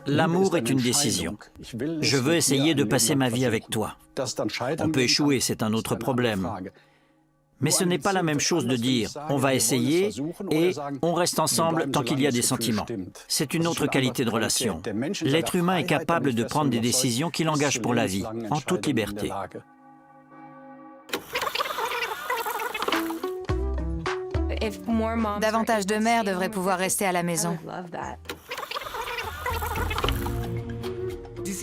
L'amour est une décision. Je veux essayer de passer ma vie avec toi. On peut échouer, c'est un autre problème. Mais ce n'est pas la même chose de dire « on va essayer » et « on reste ensemble tant qu'il y a des sentiments ». C'est une autre qualité de relation. L'être humain est capable de prendre des décisions qui l'engagent pour la vie, en toute liberté. Davantage de mères devraient pouvoir rester à la maison.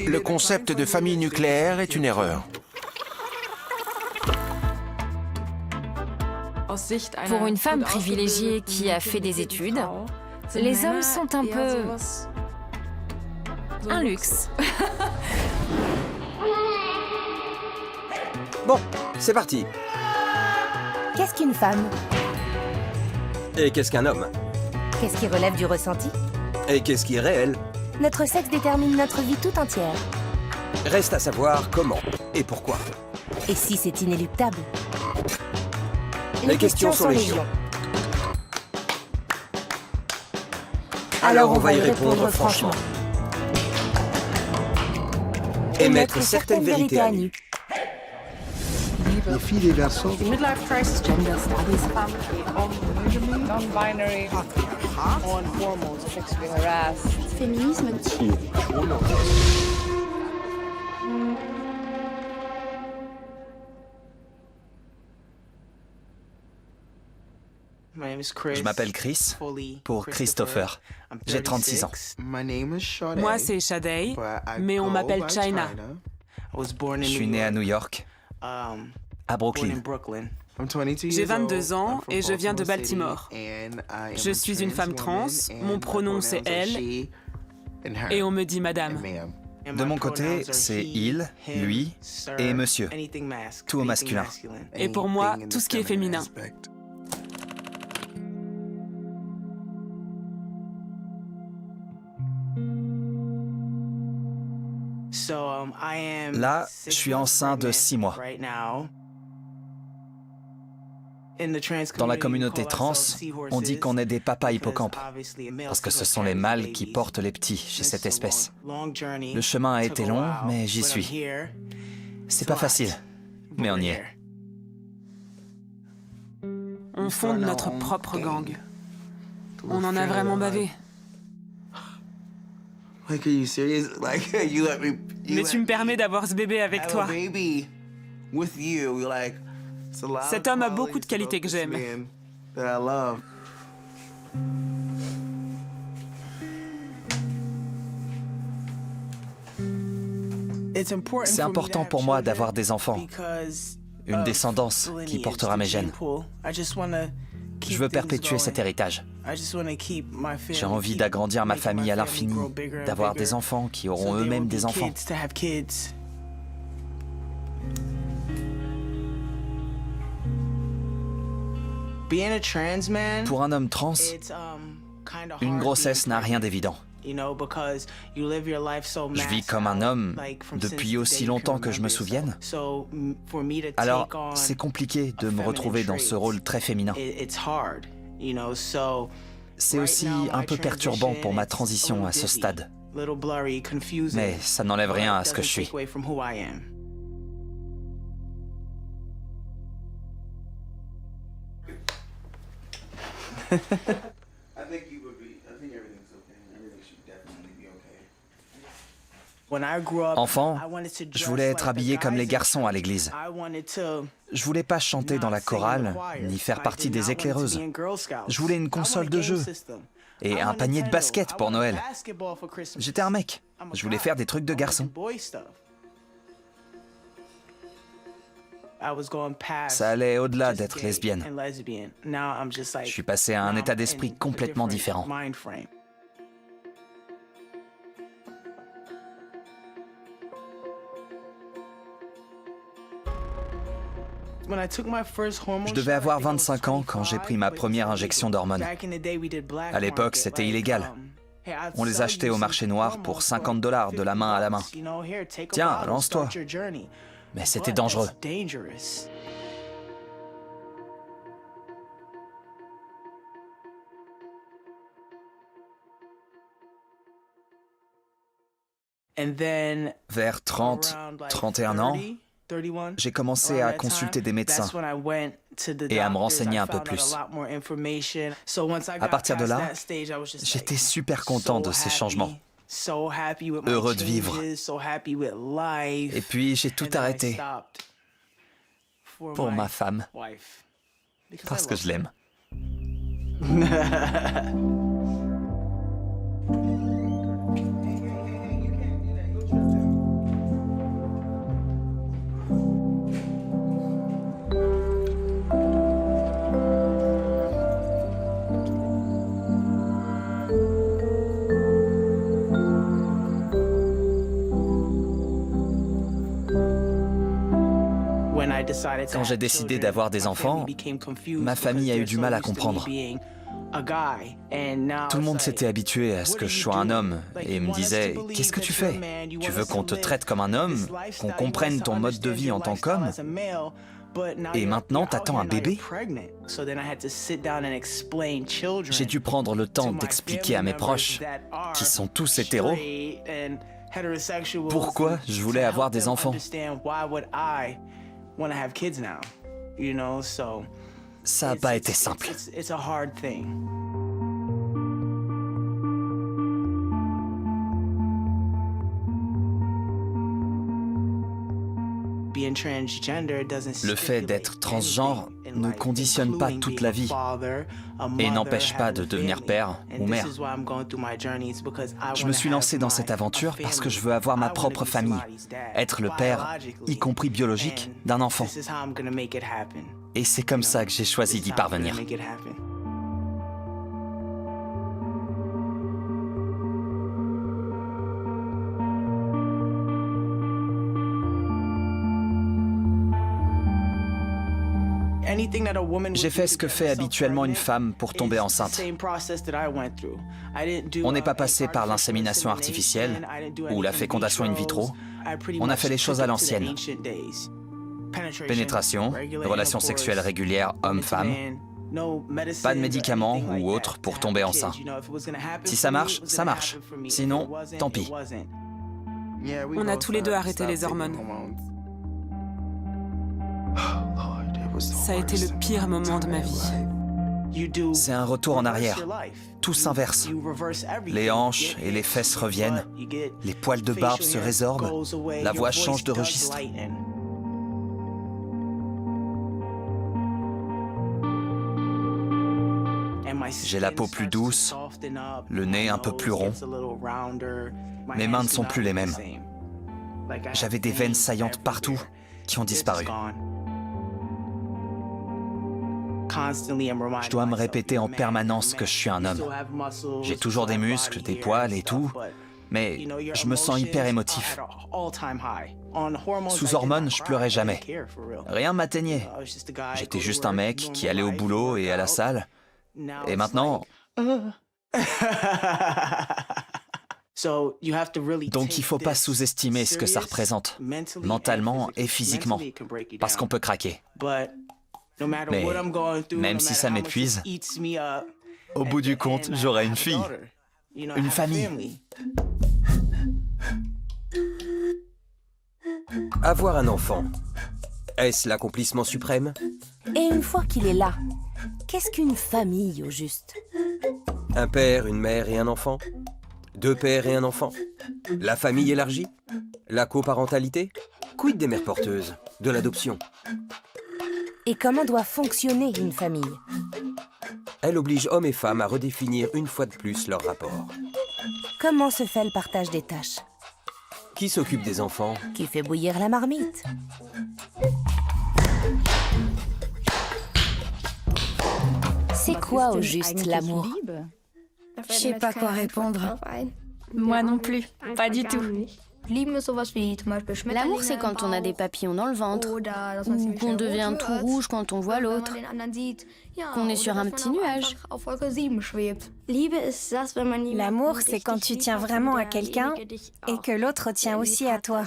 Le concept de famille nucléaire est une erreur. Pour une femme privilégiée qui a fait des études, les hommes sont un peu... un luxe. Bon, c'est parti. Qu'est-ce qu'une femme? Et qu'est-ce qu'un homme? Qu'est-ce qui relève du ressenti? Et qu'est-ce qui est réel? Notre sexe détermine notre vie tout entière. Reste à savoir comment et pourquoi. Et si c'est inéluctable? Les questions sont légion. Alors on va y répondre franchement. Et mettre certaines vérités à nu. Les filles et garçons. Midlife crisis, gender studies, non-binary, on hormones, sexually harassed. Féminisme. Je m'appelle Chris, pour Christopher. J'ai 36 ans. Moi, c'est Shadei, mais on m'appelle China. Je suis né à New York, à Brooklyn. J'ai 22 ans et je viens de Baltimore. Je suis une femme trans, mon pronom c'est elle, et on me dit madame. De mon côté, c'est il, lui et monsieur, tout au masculin. Et pour moi, tout ce qui est féminin. Là, je suis enceinte de 6 mois. Dans la communauté trans, on dit qu'on est des papas hippocampes, parce que ce sont les mâles qui portent les petits chez cette espèce. Le chemin a été long, mais j'y suis. C'est pas facile, mais on y est. On fonde notre propre gang. On en a vraiment bavé. Mais tu me permets d'avoir ce bébé avec toi. Cet homme a beaucoup de qualités que j'aime. C'est important pour moi d'avoir des enfants, une descendance qui portera mes gènes. Je veux perpétuer cet héritage. J'ai envie d'agrandir ma famille à l'infini, d'avoir des enfants qui auront eux-mêmes des enfants. Pour un homme trans, une grossesse n'a rien d'évident. Je vis comme un homme depuis aussi longtemps que je me souvienne. Alors, c'est compliqué de me retrouver dans ce rôle très féminin. C'est aussi un peu perturbant pour ma transition à ce stade. Mais ça n'enlève rien à ce que je suis. Enfant, je voulais être habillé comme les garçons à l'église. Je voulais pas chanter dans la chorale, ni faire partie des éclaireuses. Je voulais une console de jeu et un panier de basket pour Noël. J'étais un mec. Je voulais faire des trucs de garçon. Ça allait au-delà d'être lesbienne. Je suis passé à un état d'esprit complètement différent. Je devais avoir 25 ans quand j'ai pris ma première injection d'hormones. À l'époque, c'était illégal. On les achetait au marché noir pour 50 $ de la main à la main. Tiens, lance-toi. Mais c'était dangereux. Vers 30, 31 ans, j'ai commencé à consulter des médecins et à me renseigner un peu plus. À partir de là, j'étais super content de ces changements, heureux de vivre. Et puis j'ai tout arrêté pour ma femme, parce que je l'aime. Quand j'ai décidé d'avoir des enfants, ma famille a eu du mal à comprendre. Tout le monde s'était habitué à ce que je sois un homme et me disait « Qu'est-ce que tu fais? Tu veux qu'on te traite comme un homme, qu'on comprenne ton mode de vie en tant qu'homme, et maintenant t'attends un bébé ?» J'ai dû prendre le temps d'expliquer à mes proches, qui sont tous hétéros, pourquoi je voulais avoir des enfants. Ça n'a pas été simple. Le fait d'être transgenre ne conditionne pas toute la vie et n'empêche pas de devenir père ou mère. Je me suis lancé dans cette aventure parce que je veux avoir ma propre famille, être le père, y compris biologique, d'un enfant. Et c'est comme ça que j'ai choisi d'y parvenir. J'ai fait ce que fait habituellement une femme pour tomber enceinte. On n'est pas passé par l'insémination artificielle ou la fécondation in vitro. On a fait les choses à l'ancienne. Pénétration, relations sexuelles régulières homme-femme, pas de médicaments ou autres pour tomber enceint. Si ça marche, ça marche. Sinon, tant pis. On a tous les deux arrêté les hormones. Ça a été le pire moment de ma vie. C'est un retour en arrière. Tout s'inverse. Les hanches et les fesses reviennent, les poils de barbe se résorbent, la voix change de registre. J'ai la peau plus douce, le nez un peu plus rond. Mes mains ne sont plus les mêmes. J'avais des veines saillantes partout qui ont disparu. Je dois me répéter en permanence que je suis un homme. J'ai toujours des muscles, des poils et tout, mais je me sens hyper émotif. Sous hormones, je pleurais jamais. Rien m'atteignait. J'étais juste un mec qui allait au boulot et à la salle. Et maintenant... Donc il ne faut pas sous-estimer ce que ça représente, mentalement et physiquement, parce qu'on peut craquer. Mais même si ça m'épuise, au bout du compte, j'aurai une fille, une famille. Avoir un enfant, est-ce l'accomplissement suprême? Et une fois qu'il est là, qu'est-ce qu'une famille au juste? Un père, une mère et un enfant? Deux pères et un enfant? La famille élargie? La coparentalité? Quid des mères porteuses? De l'adoption? Et comment doit fonctionner une famille? Elle oblige hommes et femmes à redéfinir une fois de plus leur rapport. Comment se fait le partage des tâches? Qui s'occupe des enfants? Qui fait bouillir la marmite? C'est quoi au juste l'amour? Je sais pas quoi répondre. Moi non plus, pas du tout. L'amour, c'est quand on a des papillons dans le ventre, ou qu'on devient tout rouge quand on voit l'autre, qu'on est sur un petit nuage. L'amour, c'est quand tu tiens vraiment à quelqu'un et que l'autre tient aussi à toi.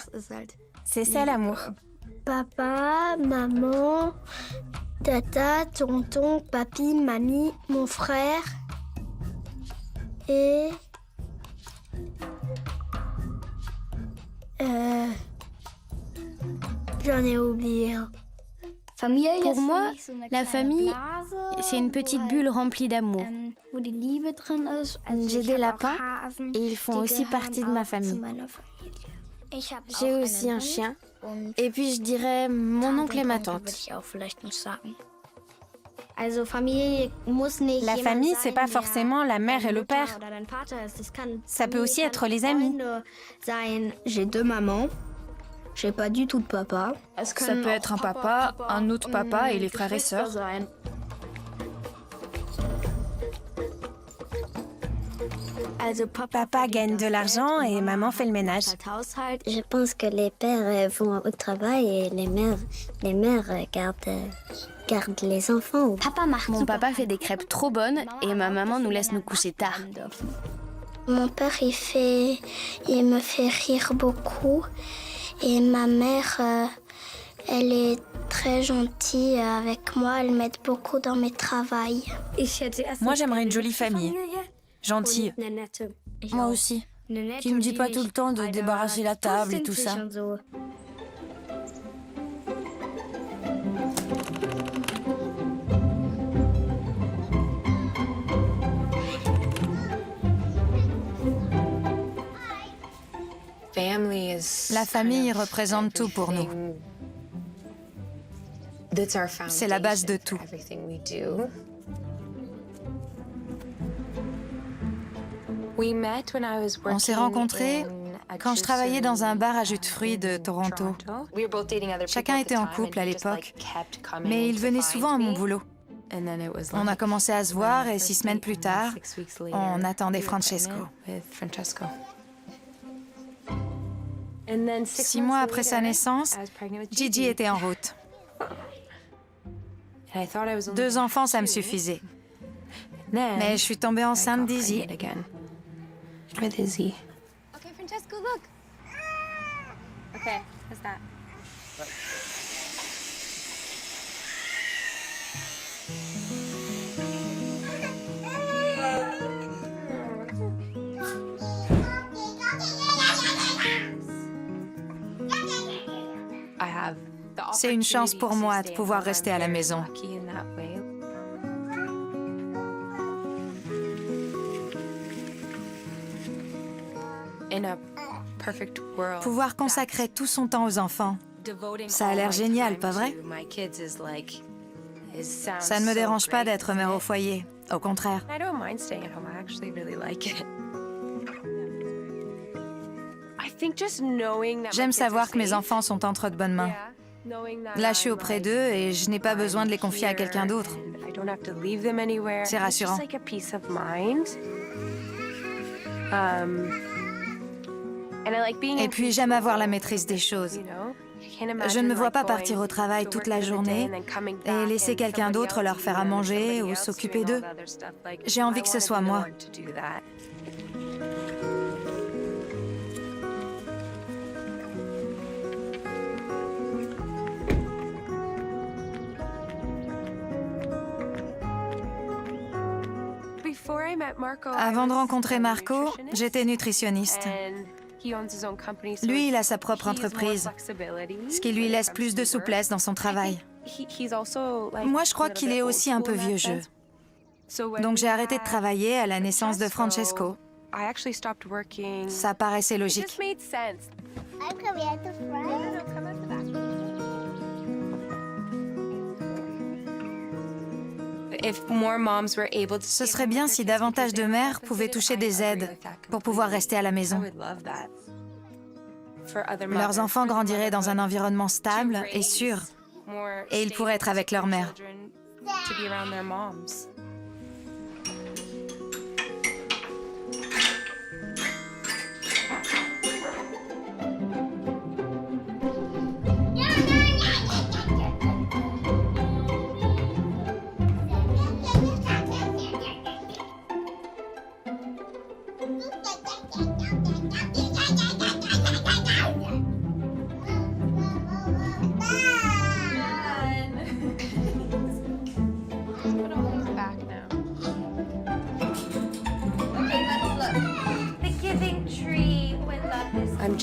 C'est ça l'amour. Papa, maman, tata, tonton, papy, mamie, mon frère J'en ai oublié un. Pour moi, la famille, c'est une petite bulle remplie d'amour. J'ai des lapins et ils font aussi partie de ma famille. J'ai aussi un chien. Et puis je dirais mon oncle et ma tante. La famille, c'est pas forcément la mère et le père. Ça peut aussi être les amis. J'ai 2 mamans. J'ai pas du tout de papa. Ça peut être un papa, un autre papa et les frères et sœurs. Papa gagne de l'argent et maman fait le ménage. Je pense que les pères vont au travail et les mères gardent les enfants. Mon papa fait des crêpes trop bonnes et ma maman nous laisse nous coucher tard. Mon père, il me fait rire beaucoup. Et ma mère, elle est très gentille avec moi. Elle m'aide beaucoup dans mes travails. Moi, j'aimerais une jolie famille. Gentille. Moi aussi. Qui me dit pas tout le temps de débarrasser la table et tout ça. La famille représente tout pour nous. C'est la base de tout. On s'est rencontrés quand je travaillais dans un bar à jus de fruits de Toronto. Chacun était en couple à l'époque, mais il venait souvent à mon boulot. On a commencé à se voir et 6 semaines plus tard, on attendait Francesco. 6 mois après sa naissance, Gigi était en route. 2 enfants, ça me suffisait. Mais je suis tombée enceinte d'Izzy. Okay, Francesco, look. Okay, what's that? C'est une chance pour moi de pouvoir rester à la maison. Pouvoir consacrer tout son temps aux enfants, ça a l'air génial, pas vrai? Ça ne me dérange pas d'être mère au foyer, au contraire. J'aime savoir que mes enfants sont entre de bonnes mains. Là, je suis auprès d'eux et je n'ai pas besoin de les confier à quelqu'un d'autre. C'est rassurant. Et puis, j'aime avoir la maîtrise des choses. Je ne me vois pas partir au travail toute la journée et laisser quelqu'un d'autre leur faire à manger ou s'occuper d'eux. J'ai envie que ce soit moi. Avant de rencontrer Marco, j'étais nutritionniste. Lui, il a sa propre entreprise, ce qui lui laisse plus de souplesse dans son travail. Moi, je crois qu'il est aussi un peu vieux jeu. Donc j'ai arrêté de travailler à la naissance de Francesco. Ça paraissait logique. Ce serait bien si davantage de mères pouvaient toucher des aides pour pouvoir rester à la maison. Leurs enfants grandiraient dans un environnement stable et sûr, et ils pourraient être avec leur mère.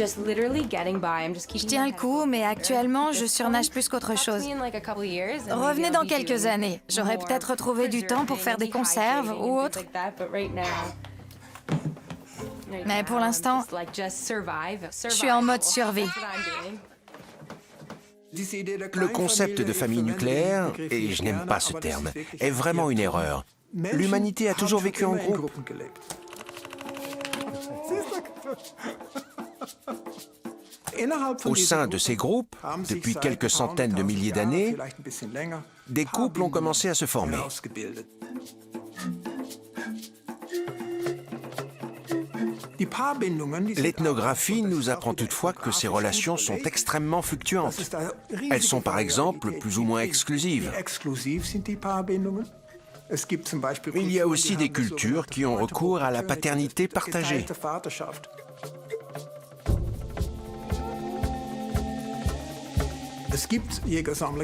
Je tiens le coup, mais actuellement, je surnage plus qu'autre chose. Revenez dans quelques années. J'aurai peut-être retrouvé du temps pour faire des conserves ou autre. Mais pour l'instant, je suis en mode survie. Le concept de famille nucléaire, et je n'aime pas ce terme, est vraiment une erreur. L'humanité a toujours vécu en groupe. Au sein de ces groupes, depuis quelques centaines de milliers d'années, des couples ont commencé à se former. L'ethnographie nous apprend toutefois que ces relations sont extrêmement fluctuantes. Elles sont par exemple plus ou moins exclusives. Il y a aussi des cultures qui ont recours à la paternité partagée.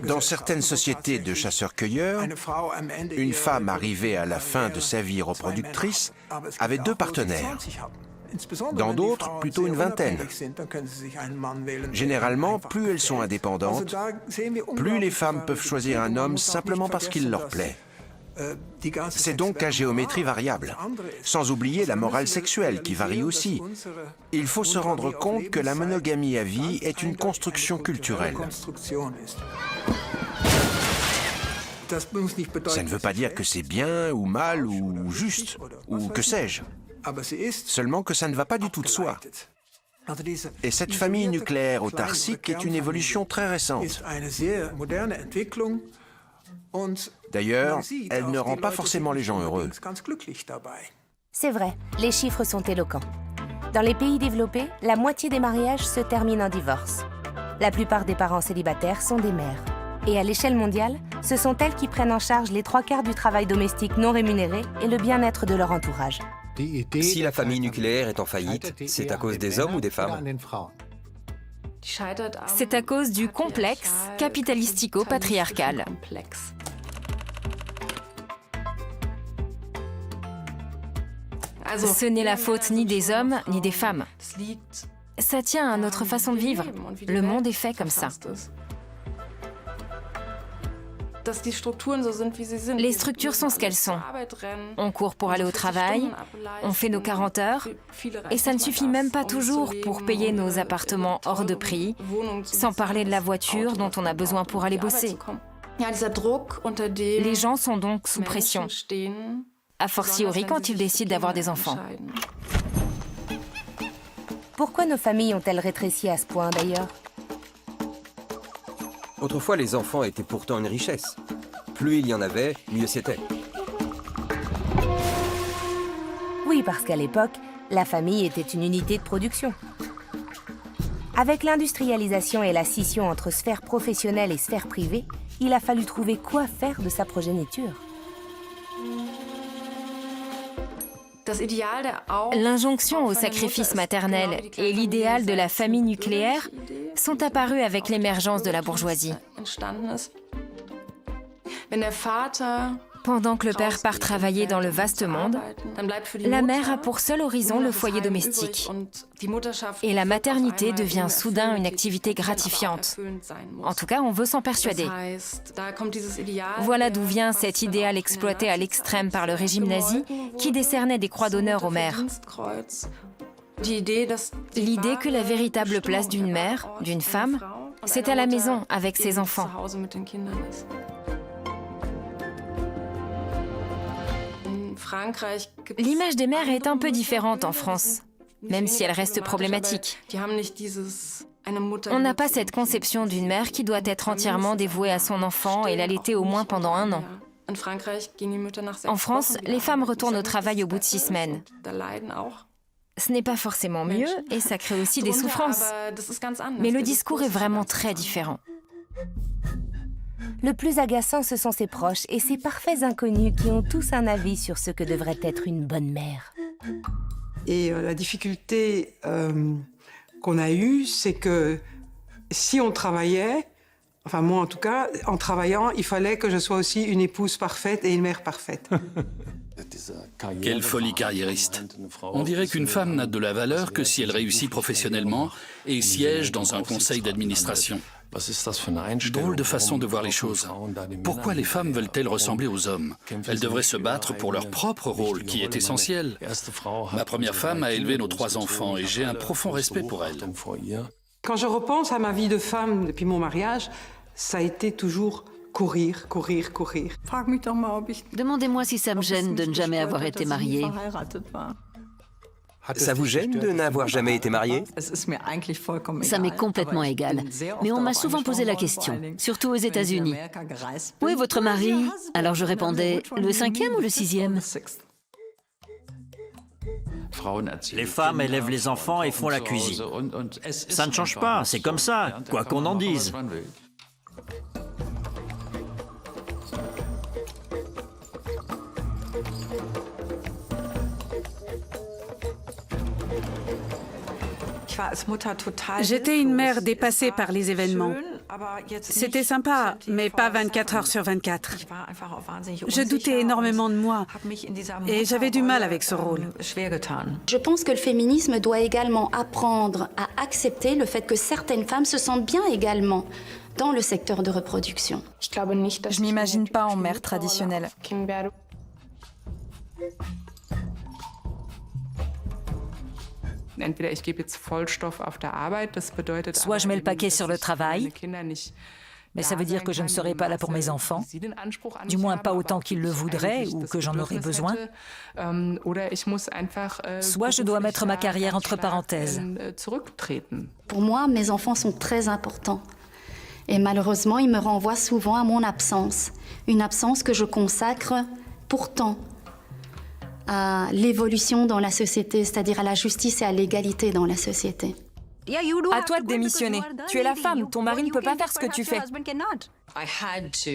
Dans certaines sociétés de chasseurs-cueilleurs, une femme arrivée à la fin de sa vie reproductrice avait 2 partenaires. Dans d'autres, plutôt une vingtaine. Généralement, plus elles sont indépendantes, plus les femmes peuvent choisir un homme simplement parce qu'il leur plaît. C'est donc à géométrie variable, sans oublier la morale sexuelle qui varie aussi. Il faut se rendre compte que la monogamie à vie est une construction culturelle. Ça ne veut pas dire que c'est bien ou mal ou juste, ou que sais-je. Seulement que ça ne va pas du tout de soi. Et cette famille nucléaire autarcique est une évolution très récente. D'ailleurs, elle ne rend pas forcément les gens heureux. C'est vrai, les chiffres sont éloquents. Dans les pays développés, la moitié des mariages se terminent en divorce. La plupart des parents célibataires sont des mères. Et à l'échelle mondiale, ce sont elles qui prennent en charge les 3/4 du travail domestique non rémunéré et le bien-être de leur entourage. Si la famille nucléaire est en faillite, c'est à cause des hommes ou des femmes? C'est à cause du complexe capitalistico-patriarcal. Ce n'est la faute ni des hommes ni des femmes. Ça tient à notre façon de vivre. Le monde est fait comme ça. Les structures sont ce qu'elles sont. On court pour aller au travail, on fait nos 40 heures, et ça ne suffit même pas toujours pour payer nos appartements hors de prix, sans parler de la voiture dont on a besoin pour aller bosser. Les gens sont donc sous pression, a fortiori quand ils décident d'avoir des enfants. Pourquoi nos familles ont-elles rétréci à ce point d'ailleurs? Autrefois, les enfants étaient pourtant une richesse. Plus il y en avait, mieux c'était. Oui, parce qu'à l'époque, la famille était une unité de production. Avec l'industrialisation et la scission entre sphère professionnelle et sphère privée, il a fallu trouver quoi faire de sa progéniture. L'injonction au sacrifice maternel et l'idéal de la famille nucléaire sont apparus avec l'émergence de la bourgeoisie. Pendant que le père part travailler dans le vaste monde, la mère a pour seul horizon le foyer domestique. Et la maternité devient soudain une activité gratifiante. En tout cas, on veut s'en persuader. Voilà d'où vient cet idéal exploité à l'extrême par le régime nazi qui décernait des croix d'honneur aux mères. L'idée que la véritable place d'une mère, d'une femme, c'est à la maison avec ses enfants. L'image des mères est un peu différente en France, même si elle reste problématique. On n'a pas cette conception d'une mère qui doit être entièrement dévouée à son enfant et l'allaiter au moins pendant 1 an. En France, les femmes retournent au travail au bout de 6 semaines. Ce n'est pas forcément mieux et ça crée aussi des souffrances. Mais le discours est vraiment très différent. Le plus agaçant, ce sont ses proches et ces parfaits inconnus qui ont tous un avis sur ce que devrait être une bonne mère. Et la difficulté qu'on a eue, c'est que si on travaillait, enfin moi en tout cas, en travaillant, il fallait que je sois aussi une épouse parfaite et une mère parfaite. Quelle folie carriériste. On dirait qu'une femme n'a de la valeur que si elle réussit professionnellement et siège dans un conseil d'administration. Drôle de façon de voir les choses. Pourquoi les femmes veulent-elles ressembler aux hommes? Elles devraient se battre pour leur propre rôle, qui est essentiel. Ma première femme a élevé nos 3 enfants et j'ai un profond respect pour elle. Quand je repense à ma vie de femme depuis mon mariage, ça a été toujours courir, courir, courir. Demandez-moi si ça me gêne de ne jamais avoir été mariée. Ça vous gêne de n'avoir jamais été marié? Ça m'est complètement égal. Mais on m'a souvent posé la question, surtout aux États-Unis. Où est votre mari? Alors je répondais, le 5e ou le 6e? Les femmes élèvent les enfants et font la cuisine. Ça ne change pas, c'est comme ça, quoi qu'on en dise. J'étais une mère dépassée par les événements. C'était sympa, mais pas 24 heures sur 24. Je doutais énormément de moi et j'avais du mal avec ce rôle. Je pense que le féminisme doit également apprendre à accepter le fait que certaines femmes se sentent bien également dans le secteur de reproduction. Je m'imagine pas en mère traditionnelle. Soit je mets le paquet sur le travail, mais ça veut dire que je ne serai pas là pour mes enfants, du moins pas autant qu'ils le voudraient ou que j'en aurais besoin. Soit je dois mettre ma carrière entre parenthèses. Pour moi, mes enfants sont très importants. Et malheureusement, ils me renvoient souvent à mon absence. Une absence que je consacre pourtant à l'évolution dans la société, c'est-à-dire à la justice et à l'égalité dans la société. À toi de démissionner. Tu es la femme, ton mari ne peut pas faire ce que tu fais.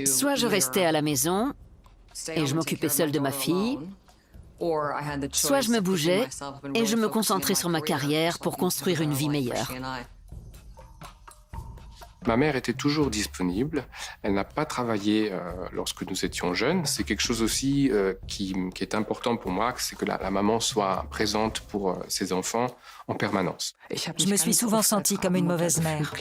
Soit je restais à la maison et je m'occupais seule de ma fille, soit je me bougeais et je me concentrais sur ma carrière pour construire une vie meilleure. Ma mère était toujours disponible. Elle n'a pas travaillé lorsque nous étions jeunes. C'est quelque chose aussi qui est important pour moi, c'est que la maman soit présente pour ses enfants en permanence. Je me suis souvent sentie comme une mauvaise mère.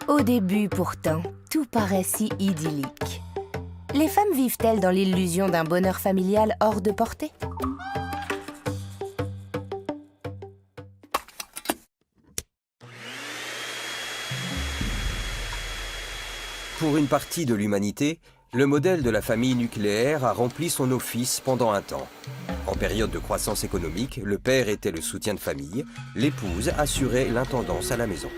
Au début, pourtant, tout paraît si idyllique. Les femmes vivent-elles dans l'illusion d'un bonheur familial hors de portée? Pour une partie de l'humanité, le modèle de la famille nucléaire a rempli son office pendant un temps. En période de croissance économique, le père était le soutien de famille, l'épouse assurait l'intendance à la maison.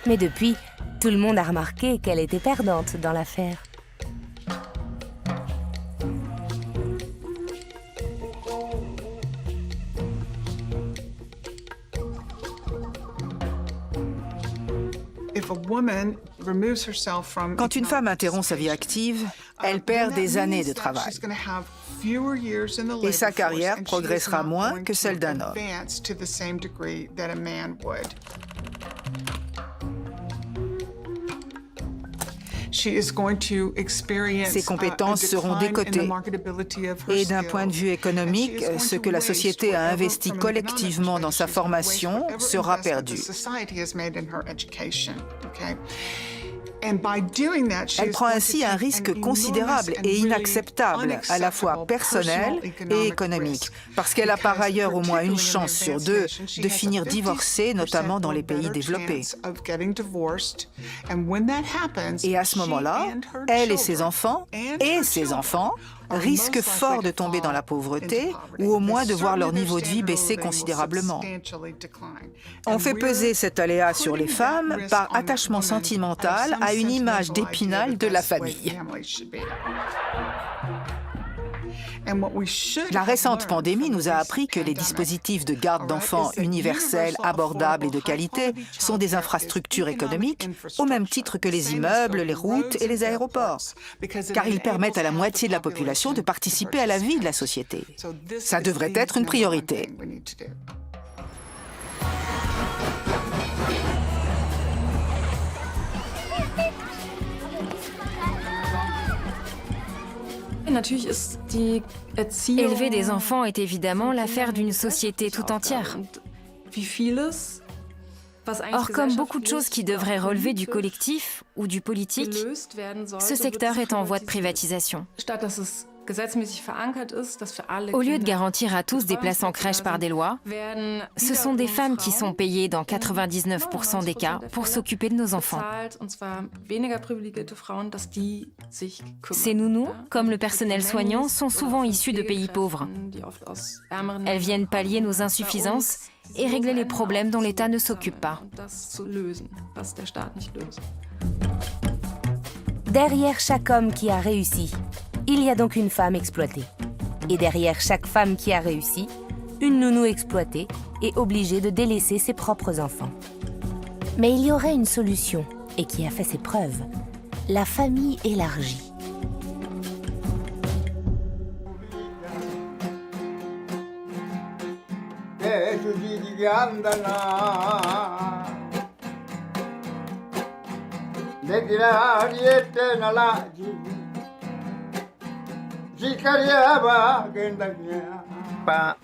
Mais depuis, tout le monde a remarqué qu'elle était perdante dans l'affaire. Quand une femme interrompt sa vie active, elle perd des années de travail. Et sa carrière progressera moins que celle d'un homme. Ses compétences seront décotées. Et d'un point de vue économique, ce que la société a investi collectivement dans sa formation sera perdu. Elle prend ainsi un risque considérable et inacceptable, à la fois personnel et économique, parce qu'elle a par ailleurs au moins une chance sur 2 de finir divorcée, notamment dans les pays développés. Et à ce moment-là, elle et ses enfants risquent fort de tomber dans la pauvreté ou au moins de voir leur niveau de vie baisser considérablement. On fait peser cet aléa sur les femmes par attachement sentimental à une image d'Épinal de la famille. La récente pandémie nous a appris que les dispositifs de garde d'enfants universels, abordables et de qualité sont des infrastructures économiques au même titre que les immeubles, les routes et les aéroports, car ils permettent à la moitié de la population de participer à la vie de la société. Ça devrait être une priorité. Élever des enfants est évidemment l'affaire d'une société tout entière. Or, comme beaucoup de choses qui devraient relever du collectif ou du politique, ce secteur est en voie de privatisation. Au lieu de garantir à tous des places en crèche par des lois, ce sont des femmes qui sont payées dans 99% des cas pour s'occuper de nos enfants. Ces nounous, comme le personnel soignant, sont souvent issus de pays pauvres. Elles viennent pallier nos insuffisances et régler les problèmes dont l'État ne s'occupe pas. Derrière chaque homme qui a réussi, il y a donc une femme exploitée. Et derrière chaque femme qui a réussi, une nounou exploitée et obligée de délaisser ses propres enfants. Mais il y aurait une solution, et qui a fait ses preuves. La famille élargie.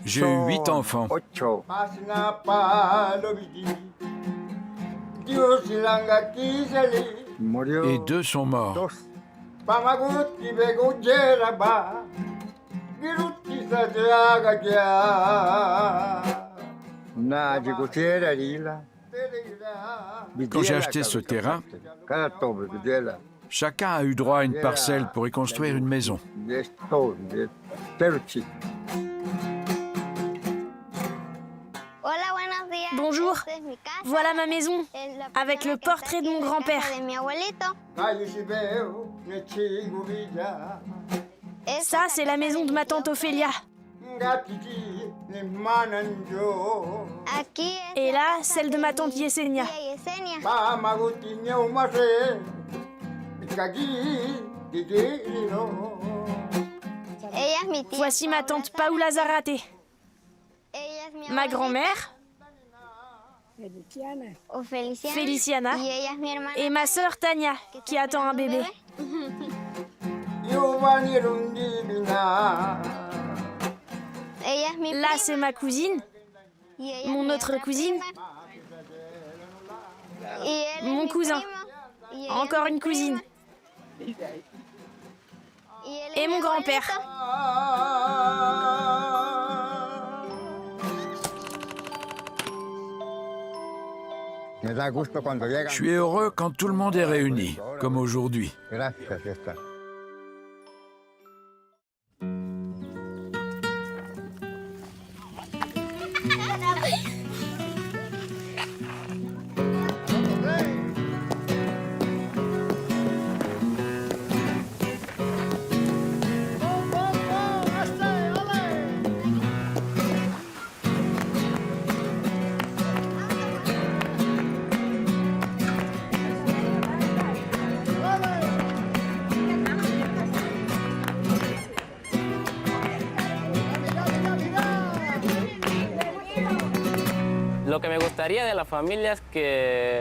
J'ai eu 8 enfants. Et 2 sont morts. Quand j'ai acheté ce terrain, chacun a eu droit à une parcelle pour y construire une maison. Bonjour, voilà ma maison, avec le portrait de mon grand-père. Ça, c'est la maison de ma tante Ophélia. Et là, celle de ma tante Yesenia. Voici ma tante Paoula Zarate. Ma grand-mère, Feliciana, et ma sœur Tania, qui attend un bébé. Là, c'est ma cousine, mon autre cousine, mon cousin, encore une cousine, et mon grand-père. Je suis heureux quand tout le monde est réuni, comme aujourd'hui.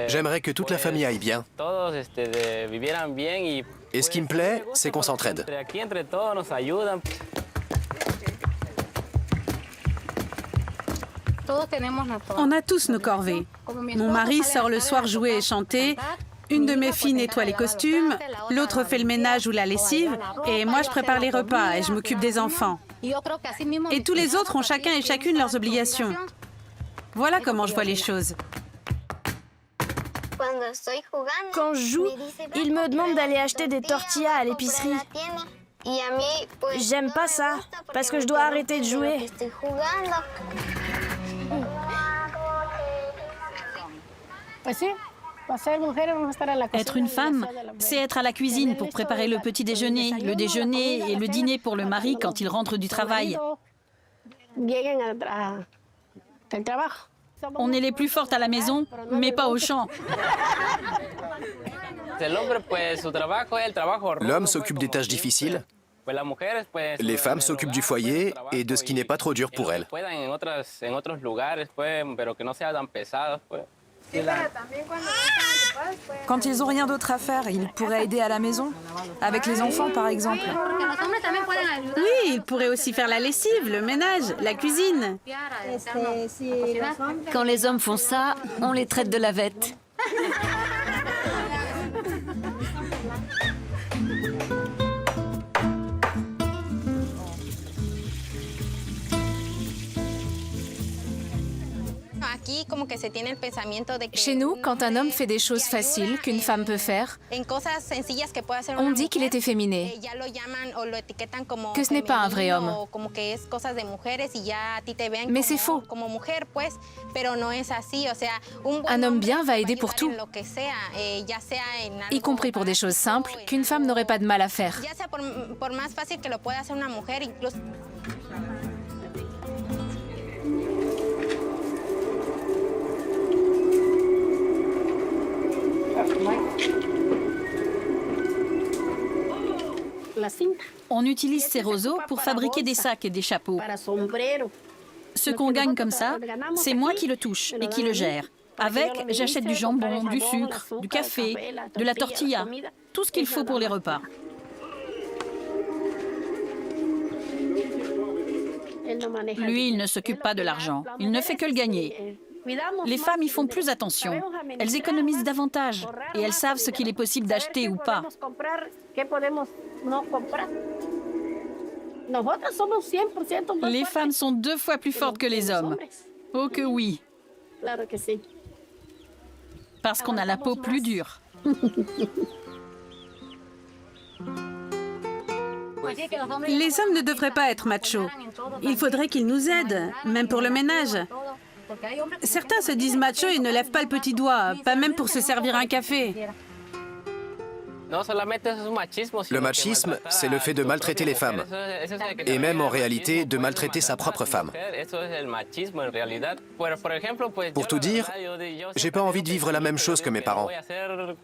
J'aimerais que toute la famille aille bien. Et ce qui me plaît, c'est qu'on s'entraide. On a tous nos corvées. Mon mari sort le soir jouer et chanter. Une de mes filles nettoie les costumes, l'autre fait le ménage ou la lessive, et moi je prépare les repas et je m'occupe des enfants. Et tous les autres ont chacun et chacune leurs obligations. Voilà comment je vois les choses. Quand je joue, il me demande d'aller acheter des tortillas à l'épicerie. J'aime pas ça, parce que je dois arrêter de jouer. Être une femme, c'est être à la cuisine pour préparer le petit déjeuner, le déjeuner et le dîner pour le mari quand il rentre du travail. On est les plus fortes à la maison, mais pas au champ. L'homme s'occupe des tâches difficiles. Les femmes s'occupent du foyer et de ce qui n'est pas trop dur pour elles. Quand ils n'ont rien d'autre à faire, ils pourraient aider à la maison, avec les enfants par exemple. Oui, ils pourraient aussi faire la lessive, le ménage, la cuisine. Quand les hommes font ça, on les traite de lavettes. Chez nous, quand un homme fait des choses faciles qu'une femme peut faire, on dit qu'il est efféminé, que ce n'est pas un vrai homme. Mais c'est faux. Un homme bien va aider pour tout, y compris pour des choses simples qu'une femme n'aurait pas de mal à faire. On utilise ces roseaux pour fabriquer des sacs et des chapeaux. Ce qu'on gagne comme ça, c'est moi qui le touche et qui le gère. Avec, j'achète du jambon, du sucre, du café, de la tortilla, tout ce qu'il faut pour les repas. Lui, il ne s'occupe pas de l'argent. Il ne fait que le gagner. Les femmes y font plus attention. Elles économisent davantage et elles savent ce qu'il est possible d'acheter ou pas. Les femmes sont 2 fois plus fortes que les hommes. Oh que oui. Parce qu'on a la peau plus dure. Les hommes ne devraient pas être machos. Il faudrait qu'ils nous aident, même pour le ménage. Certains se disent machos et ne lèvent pas le petit doigt, pas même pour se servir un café. Le machisme, c'est le fait de maltraiter les femmes. Et même en réalité, de maltraiter sa propre femme. Pour tout dire, j'ai pas envie de vivre la même chose que mes parents.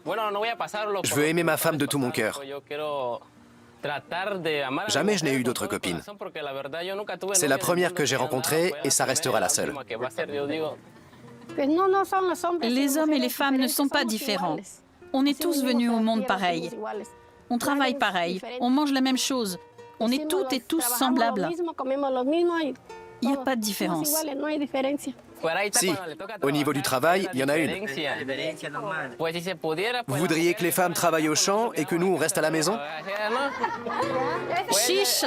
Je veux aimer ma femme de tout mon cœur. Jamais je n'ai eu d'autre copine. C'est la première que j'ai rencontrée et ça restera la seule. Les hommes et les femmes ne sont pas différents. On est tous venus au monde pareil. On travaille pareil, on mange la même chose. On est toutes et tous semblables. Il n'y a pas de différence. Si, au niveau du travail, il y en a une. Vous voudriez que les femmes travaillent au champ et que nous, on reste à la maison? Chiche!